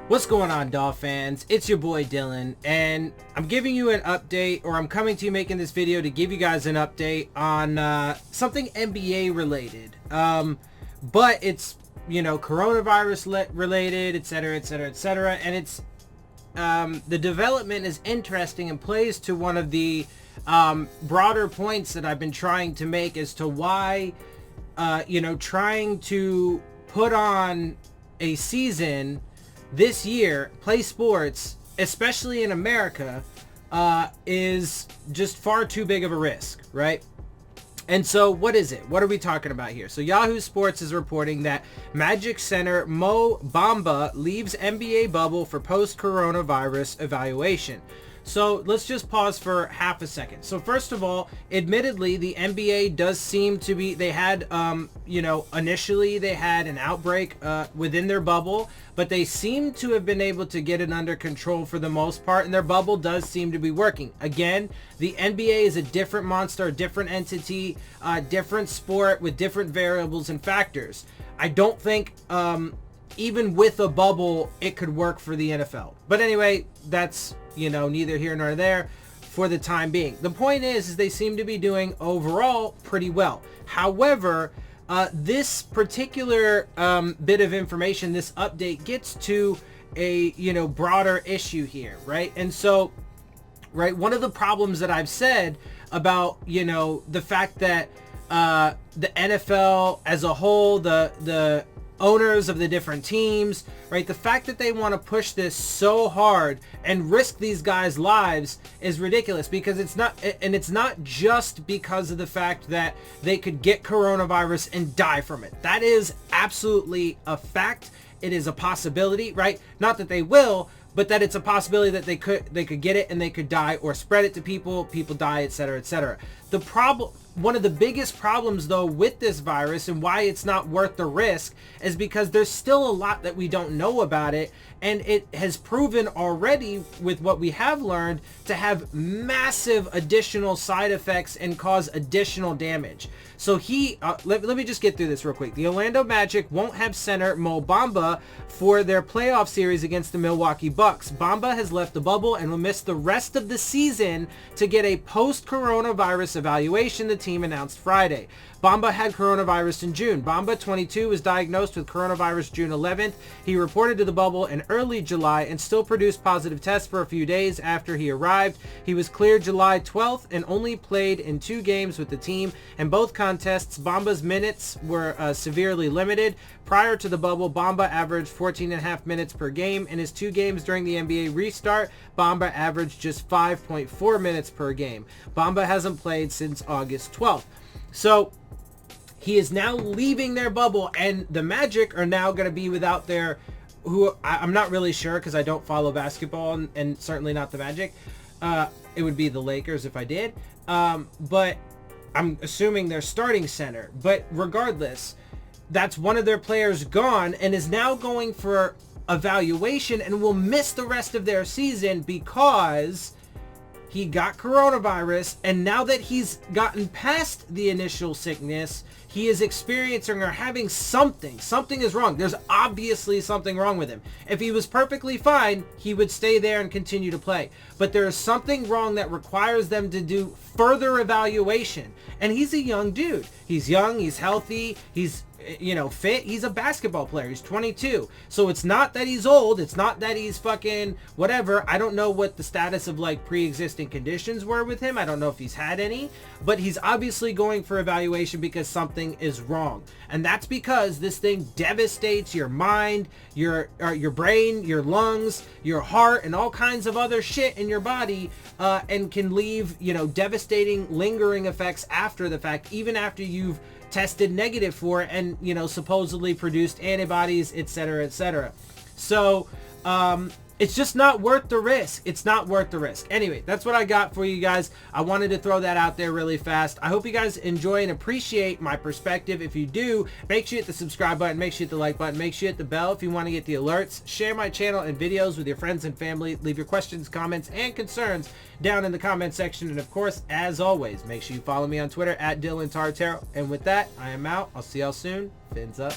What's going on, Dolphins? It's your boy Dillon, and I'm giving you an update, or I'm coming to you making this video to give you guys an update on something NBA related. But it's, coronavirus related, etc., etc., etc., and it's the development is interesting and plays to one of the broader points that I've been trying to make as to why, trying to put on a season this year, play sports, especially in America, is just far too big of a risk, right? And so what is it? What are we talking about here? So Yahoo Sports is reporting that Magic center Mo Bamba leaves NBA bubble for post-coronavirus evaluation. So let's just pause for half a second. So first of all, admittedly, the NBA does seem to be, they had, initially they had an outbreak within their bubble, but they seem to have been able to get it under control for the most part, and their bubble does seem to be working. Again, the NBA is a different monster, a different entity, different sport with different variables and factors. I don't think, even with a bubble, it could work for the NFL. But anyway, that's, neither here nor there for the time being. The point is they seem to be doing overall pretty well. However, this particular bit of information, this update gets to a, broader issue here, right? And so, right, one of the problems that I've said about, the fact that the NFL as a whole, the owners of the different teams, right, the fact that they want to push this so hard and risk these guys' lives is ridiculous, because it's not just because of the fact that they could get coronavirus and die from it. That is absolutely a fact. It is a possibility, right? Not that they will, but that it's a possibility that they could get it and they could die or spread it to people die, etc., etc. One of the biggest problems though with this virus and why it's not worth the risk is because there's still a lot that we don't know about it, and it has proven already with what we have learned to have massive additional side effects and cause additional damage. So let me just get through this real quick. The Orlando Magic won't have center Mo Bamba for their playoff series against the Milwaukee Bucks. Bamba has left the bubble and will miss the rest of the season to get a post-coronavirus evaluation, the team announced Friday. Bamba had coronavirus in June. Bamba, 22, was diagnosed with coronavirus June 11th. He reported to the bubble in early July and still produced positive tests for a few days after he arrived. He was cleared July 12th and only played in 2 games with the team. In both contests, Bamba's minutes were severely limited. Prior to the bubble, Bamba averaged 14.5 minutes per game. In his 2 games during the NBA restart, Bamba averaged just 5.4 minutes per game. Bamba hasn't played since August 12th. So he is now leaving their bubble, and the Magic are now going to be without their, who I'm not really sure because I don't follow basketball, and certainly not the Magic. It would be the Lakers if I did. But I'm assuming their starting center. But regardless, that's one of their players gone and is now going for evaluation and will miss the rest of their season because he got coronavirus, and now that he's gotten past the initial sickness, he is experiencing or having something. Something is wrong. There's obviously something wrong with him. If he was perfectly fine, he would stay there and continue to play. But there is something wrong that requires them to do further evaluation. And he's a young dude. He's young, he's healthy, he's fit. He's a basketball player. He's 22. So it's not that he's old. It's not that he's fucking whatever. I don't know what the status of like pre-existing conditions were with him. I don't know if he's had any, but he's obviously going for evaluation because something is wrong. And that's because this thing devastates your mind, your brain, your lungs, your heart, and all kinds of other shit in your body, and can leave, devastating lingering effects after the fact, even after you've tested negative for it and supposedly produced antibodies, etc., etc. So it's just not worth the risk. It's not worth the risk. Anyway, that's what I got for you guys. I wanted to throw that out there really fast. I hope you guys enjoy and appreciate my perspective. If you do, make sure you hit the subscribe button, make sure you hit the like button, make sure you hit the bell if you want to get the alerts. Share my channel and videos with your friends and family. Leave your questions, comments, and concerns down in the comment section. And of course, as always, make sure you follow me on Twitter at Dillon Tartaro. And with that, I am out. I'll see y'all soon. Fins up.